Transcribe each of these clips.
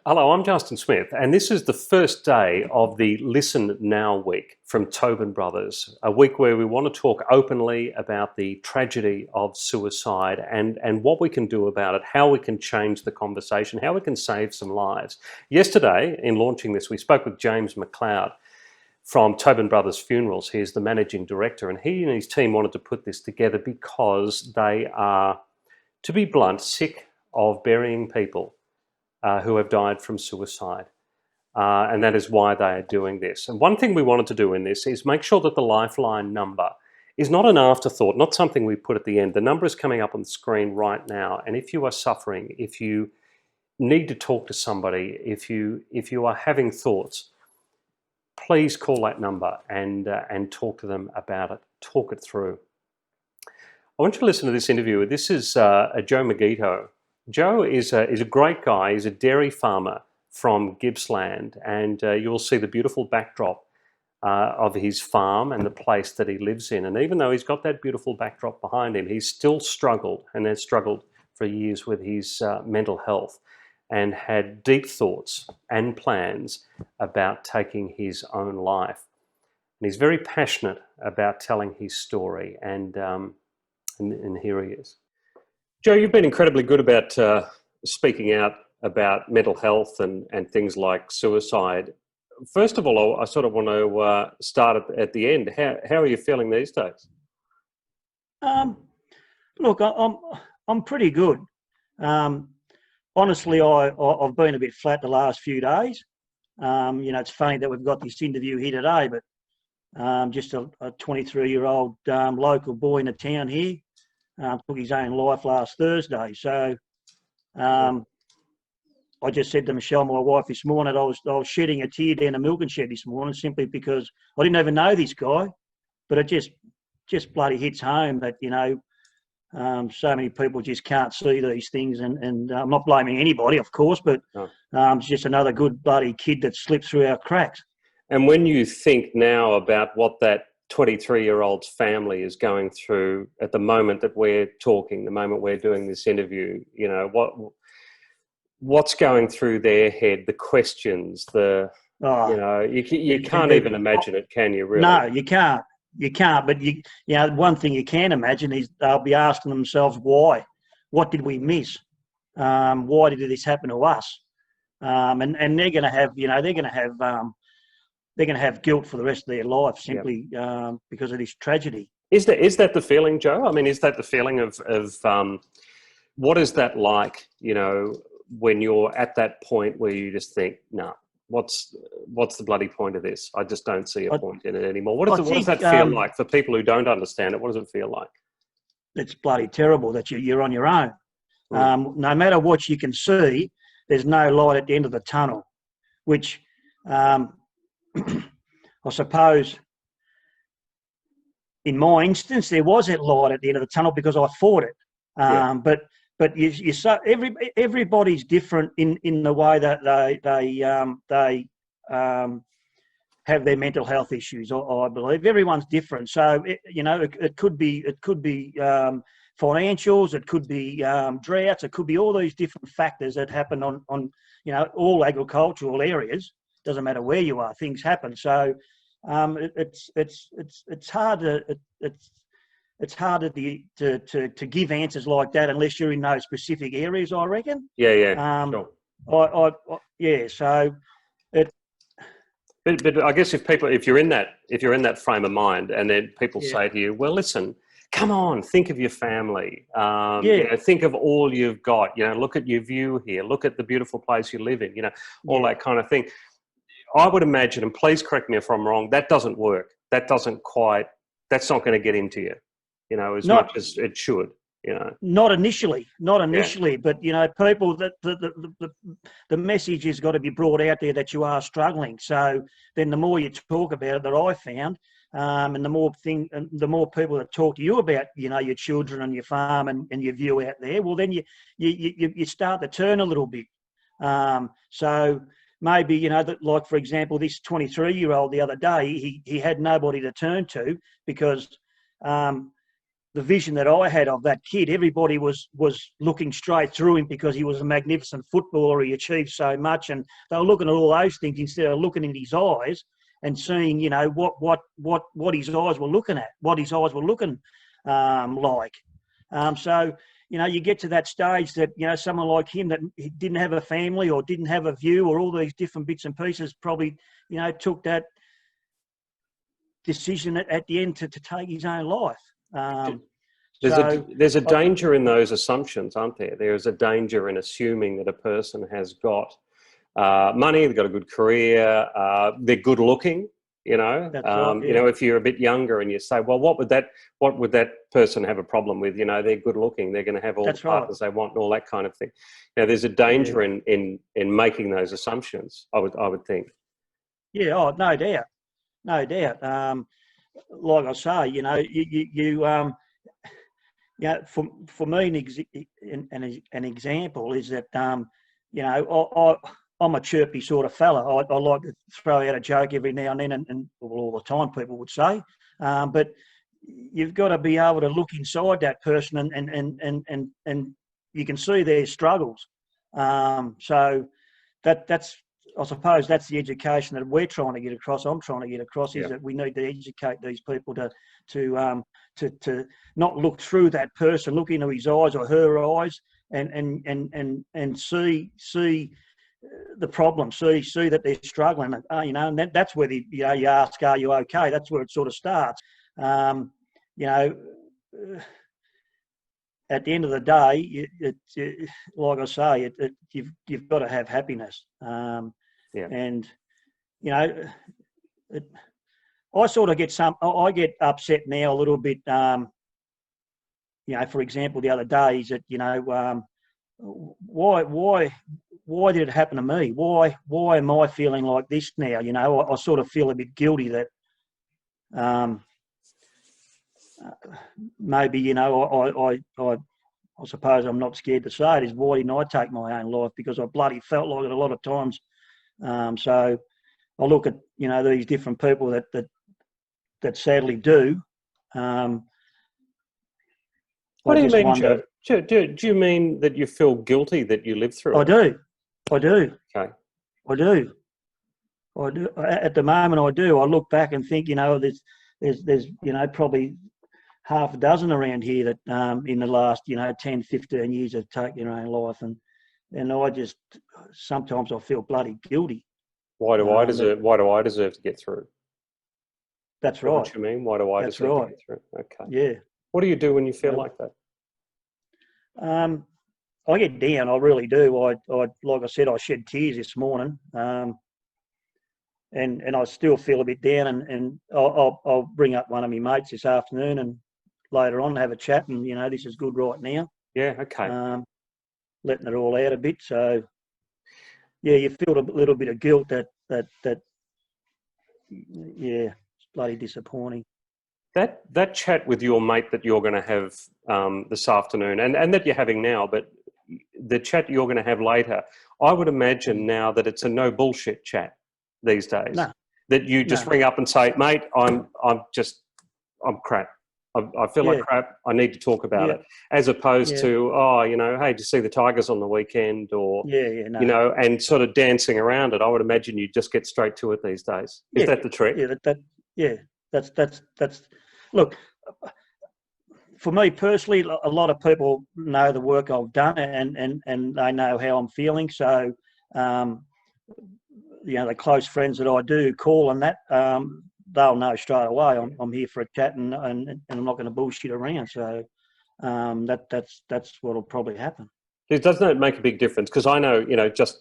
Hello, I'm Justin Smith, and this is the first day of the Listen Now week from Tobin Brothers, a week where we want to talk openly about the tragedy of suicide and what we can do about it, how we can change the conversation, how we can save some lives. Yesterday, in launching this, we spoke with James McLeod from Tobin Brothers Funerals. He's the managing director, and he and his team wanted to put this together because they are, to be blunt, sick of burying people who have died from suicide. And that is why they are doing this. And one thing we wanted to do in this is make sure that the Lifeline number is not an afterthought, not something we put at the end. The number is coming up on the screen right now. And if you are suffering, if you need to talk to somebody, if you are having thoughts, please call that number and talk to them about it. Talk it through. I want you to listen to this interview. This is Joe Meggetto. Joe is a great guy. He's a dairy farmer from Gippsland, and you'll see the beautiful backdrop of his farm and the place that he lives in. And even though he's got that beautiful backdrop behind him, he's still struggled and has struggled for years with his mental health and had deep thoughts and plans about taking his own life. And he's very passionate about telling his story, and here he is. Joe, you've been incredibly good about speaking out about mental health and things like suicide. First of all, I sort of want to start at the end. How are you feeling these days? Look, I'm pretty good. Honestly, I've been a bit flat the last few days. It's funny that we've got this interview here today, but just a 23-year-old local boy in the town here. Took his own life last Thursday. So I just said to Michelle, my wife, this morning, I was shedding a tear down the milking shed this morning simply because I didn't even know this guy, but it just bloody hits home that, so many people just can't see these things. And I'm not blaming anybody, of course, but it's just another good bloody kid that slipped through our cracks. And when you think now about what that 23-year-old's family is going through at the moment that we're talking, the moment we're doing this interview, what's going through their head, the questions, you can't even imagine it, can you? Really? No, you can't. You can't. But one thing you can imagine is they'll be asking themselves why. What did we miss? Why did this happen to us? And they're going to have, they're going to have guilt for the rest of their life simply because of this tragedy. Is that the feeling, Joe? I mean, is that the feeling of what is that like, when you're at that point where you just think, no, what's the bloody point of this? I just don't see a point in it anymore. What does that feel like for people who don't understand it? What does it feel like? It's bloody terrible that you're on your own. No matter what you can see, there's no light at the end of the tunnel, which... I suppose in my instance there was a light at the end of the tunnel because I fought it. But you so everybody's different in the way that they have their mental health issues. I believe everyone's different. So it could be financials, it could be droughts, it could be all these different factors that happen on all agricultural areas. Doesn't matter where you are, things happen. So it's harder to give answers like that unless you're in those specific areas, I reckon. Sure. So it. But I guess if you're in that frame of mind, and then people say to you, well, listen, come on, think of your family. Think of all you've got. Look at your view here. Look at the beautiful place you live in. All that kind of thing. I would imagine, and please correct me if I'm wrong, that doesn't work. That's not going to get into you, as much as it should, Not initially, but, people that the message has got to be brought out there that you are struggling. So then the more you talk about it, that I found, and the more people that talk to you about, your children and your farm and your view out there, well, then you start to turn a little bit. So maybe, like, for example, this 23-year-old the other day, he had nobody to turn to because the vision that I had of that kid. Everybody was looking straight through him because he was a magnificent footballer. He achieved so much, and they were looking at all those things instead of looking in his eyes and seeing, you know, what his eyes were looking at, what his eyes were looking like. So, you know, you get to that stage that, you know, someone like him that didn't have a family or didn't have a view or all these different bits and pieces probably, you know, took that decision at the end to take his own life. There's a danger in those assumptions, aren't there? There is a danger in assuming that a person has got money, they've got a good career, they're good looking. You know, That's right, yeah. You know, if you're a bit younger and you say, well, what would that person have a problem with? You know, they're good looking, they're going to have all the partners they want and all that kind of thing. Now, there's a danger in making those assumptions. I would think. Yeah, oh, no doubt, no doubt. Like I say, you know, yeah, for me, an example is that, you know, I'm a chirpy sort of fella. I like to throw out a joke every now and then, and all the time, people would say. But you've got to be able to look inside that person, and you can see their struggles. So that's, I suppose, that's the education that we're trying to get across. I'm trying to get across is that we need to educate these people to not look through that person, look into his eyes or her eyes, and see the problem, see that they're struggling. You know, and that's where you ask, are you okay? That's where it sort of starts. You know, at the end of the day, like I say, you've got to have happiness. And you know, I sort of I get upset now a little bit. You know, for example, the other day is that, you know, why did it happen to me? Why am I feeling like this now? You know, I sort of feel a bit guilty that maybe, you know, I suppose I'm not scared to say it, is why didn't I take my own life? Because I bloody felt like it a lot of times. So I look at, you know, these different people that sadly do. What do you mean, Joe? Do you mean that you feel guilty that you lived through it? I do. Okay. I do. At the moment, I do. I look back and think, you know, there's you know, probably half a dozen around here that in the last, you know, 10, 15 years have taken their own life, and I just sometimes I feel bloody guilty. Why do I deserve to get through? That's right. What you mean? Why do I deserve to get through? Okay. Yeah. What do you do when you feel like that? I get down. I really do. I like I said, I shed tears this morning, and I still feel a bit down. And I'll bring up one of my mates this afternoon, and later on have a chat. And, you know, this is good right now. Yeah. Okay. Letting it all out a bit. So yeah, you feel a little bit of guilt that yeah, it's bloody disappointing. That chat with your mate that you're going to have this afternoon, and that you're having now, but the chat you're going to have later, I would imagine now that it's a no bullshit chat these days. No. That you just ring up and say, mate, I'm crap. I feel like crap. I need to talk about it, as opposed to, oh, you know, hey, did you see the Tigers on the weekend, or you know, and sort of dancing around it. I would imagine you just get straight to it these days. Is that the trick? Yeah, that's. Look, for me personally, a lot of people know the work I've done, and they know how I'm feeling. So, you know, the close friends that I do call and that, they'll know straight away I'm here for a chat, and I'm not going to bullshit around. So, that's what'll probably happen. Doesn't it make a big difference? Because I know, you know, just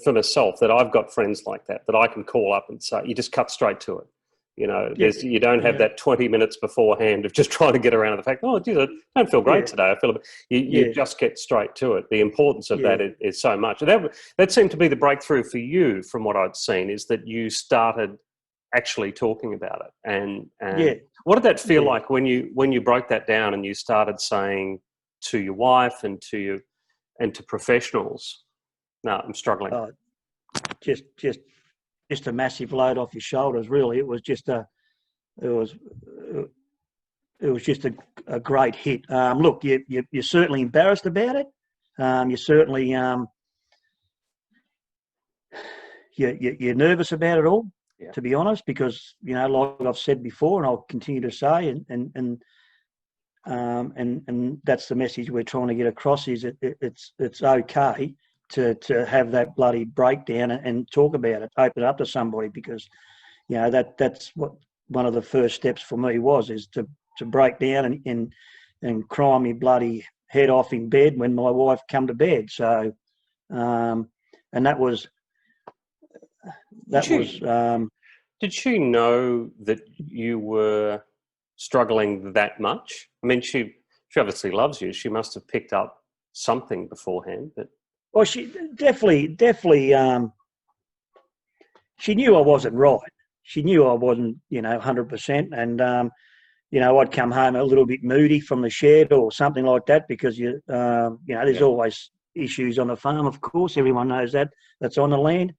for myself, that I've got friends like that I can call up and say, you just cut straight to it. You know, you don't have that 20 minutes beforehand of just trying to get around to the fact, oh, geez, I don't feel great today. I feel a bit, you just get straight to it. The importance of that is so much. That seemed to be the breakthrough for you, from what I'd seen, is that you started actually talking about it. And what did that feel like when you broke that down and you started saying to your wife and to professionals, no, I'm struggling? Just a massive load off your shoulders, really. It was just just a great hit. Look, you're certainly embarrassed about it. You're certainly you're nervous about it all, to be honest, because like I've said before, and I'll continue to say, and that's the message we're trying to get across: is it's okay to have that bloody breakdown and talk about it, open it up to somebody, because that's what one of the first steps for me is to break down and cry me bloody head off in bed when my wife come to bed. So, and that was. Did she know that you were struggling that much? I mean, she obviously loves you. She must have picked up something beforehand. But well, she definitely. She knew I wasn't right. She knew I wasn't, 100%. And I'd come home a little bit moody from the shed or something like that, because there's always issues on the farm. Of course, everyone knows that. That's on the land.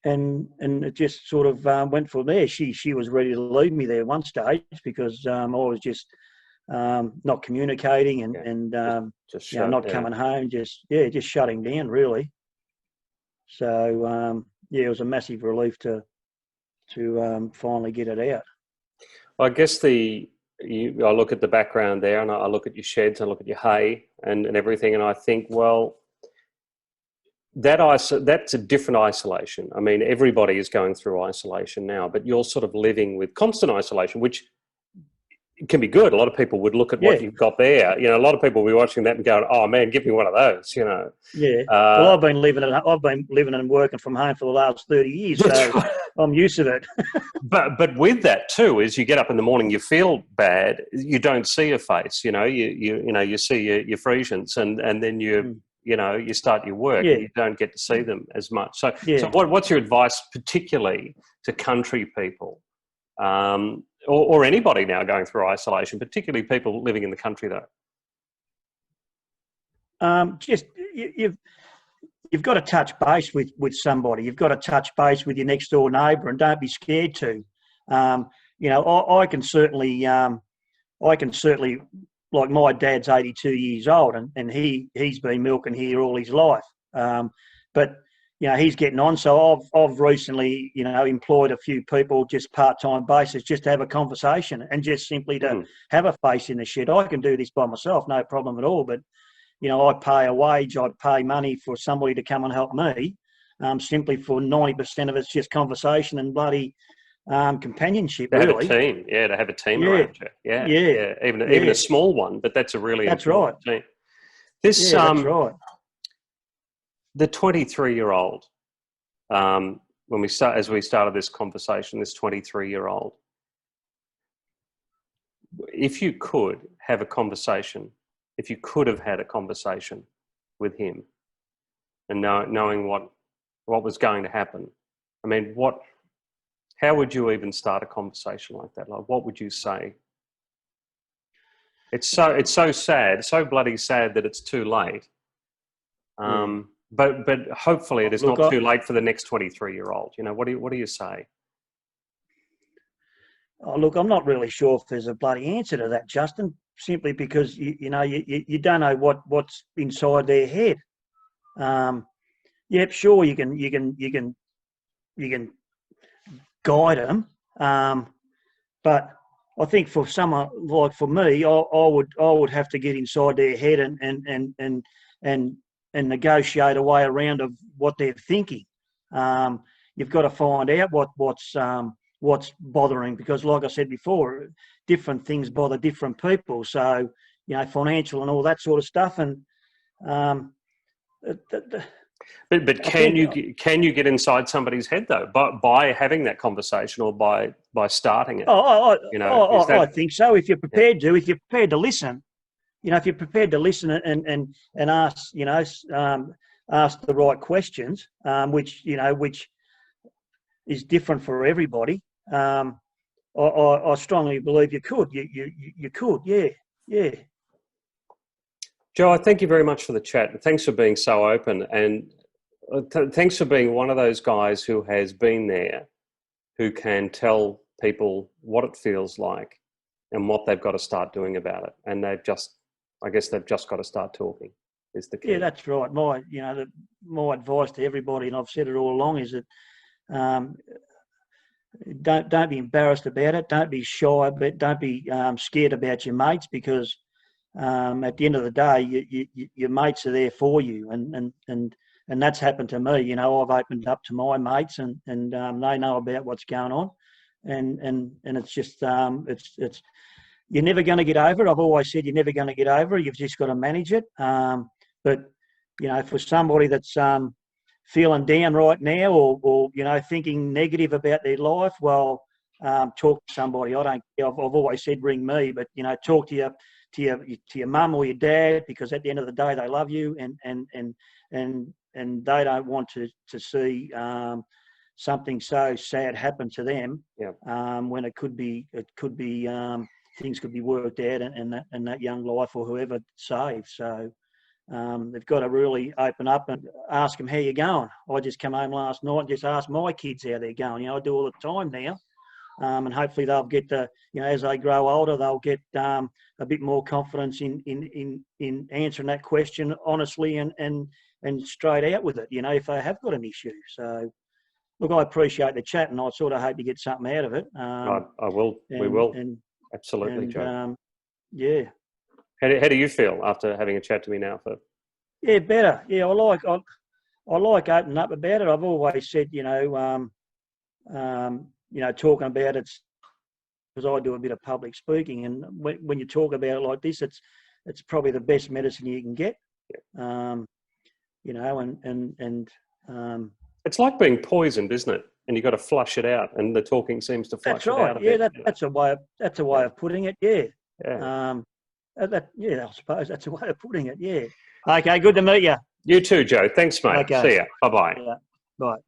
And it just sort of went from there. She was ready to leave me there one stage, because I was just not communicating and not coming home, just shutting down really. So it was a massive relief to finally get it out. I guess I look at the background there, and I look at your sheds, I look at your hay and everything, and I think, well, that's a different isolation. I mean, everybody is going through isolation now, but you're sort of living with constant isolation, which can be good. A lot of people would look at what you've got there. A lot of people will be watching that and going, "Oh man, give me one of those." Yeah. Well, I've been living and working from home for the last 30 years, so I'm used to it. But with that too, is you get up in the morning, you feel bad, you don't see a face. You see your Frisians, and then you start your work and you don't get to see them as much. So what's your advice, particularly to country people? Or anybody now going through isolation, particularly people living in the country, though? You've got to touch base with somebody. You've got to touch base with your next door neighbour, and don't be scared to. I can certainly, like, my dad's 82 years old, and he's been milking here all his life. But he's getting on. So I've recently, employed a few people, just part-time basis, just to have a conversation and just simply to have a face in the shed. I can do this by myself, no problem at all. But, I'd pay a wage, I'd pay money for somebody to come and help me, simply for 90% of it's just conversation and bloody companionship, to really. Have a team, to have a team around you. Yeah. Even a small one, but that's a really important team. That's right. The 23-year-old, as we started this conversation, this 23-year-old, if you could have a conversation, if you could have had a conversation with him, and knowing what was going to happen, I mean, how would you even start a conversation like that? Like, what would you say? It's so sad, so bloody sad that it's too late. But hopefully it is not too late for the next 23-year-old. What do you say? Oh, look, I'm not really sure if there's a bloody answer to that, Justin. Simply because you don't know what's inside their head. Sure, you can guide them, but I think for someone like for me, I would have to get inside their head and negotiate a way around of what they're thinking. You've got to find out what's bothering, because, like I said before, different things bother different people. So, financial and all that sort of stuff. And but can you get inside somebody's head though by having that conversation or by starting it? I think so. If you're prepared to, if you're prepared to listen. If you're prepared to listen and ask, ask the right questions, which is different for everybody. I strongly believe you could. You could. Yeah. Joe, I thank you very much for the chat. Thanks for being so open, and thanks for being one of those guys who has been there, who can tell people what it feels like and what they've got to start doing about it. And I guess they've just got to start talking is the key. Yeah, that's right. My advice to everybody, and I've said it all along, is that don't be embarrassed about it. Don't be shy, but don't be scared about your mates, because at the end of the day, your mates are there for you, and that's happened to me. I've opened up to my mates, and they know about what's going on, and it's just it's you're never going to get over it. I've always said you're never going to get over it. You've just got to manage it. But for somebody that's feeling down right now, or thinking negative about their life, well, talk to somebody. I've always said ring me, but talk to your mum or your dad, because at the end of the day they love you, and they don't want to see something so sad happen to them. Yeah. When it could be things could be worked out, and that young life or whoever saved. So they've got to really open up and ask them how you're going. I just come home last night and just asked my kids how they're going. I do all the time now. And hopefully they'll get as they grow older, they'll get a bit more confidence in answering that question honestly and straight out with it, if they have got an issue. So, look, I appreciate the chat, and I sort of hope you get something out of it. I will. We will. Absolutely, Joe. Yeah. How do you feel after having a chat to me now? Yeah, better. Yeah, I like opening up about it. I've always said, talking about it, because I do a bit of public speaking, and when you talk about it like this, it's probably the best medicine you can get. Yeah. It's like being poisoned, isn't it? And you've got to flush it out, and the talking seems to flush it out a bit. That's a way of putting it. Yeah. Yeah. I suppose that's a way of putting it. Yeah. Okay. Good to meet you. You too, Joe. Thanks, mate. Okay. See ya. Bye-bye. Yeah. Bye.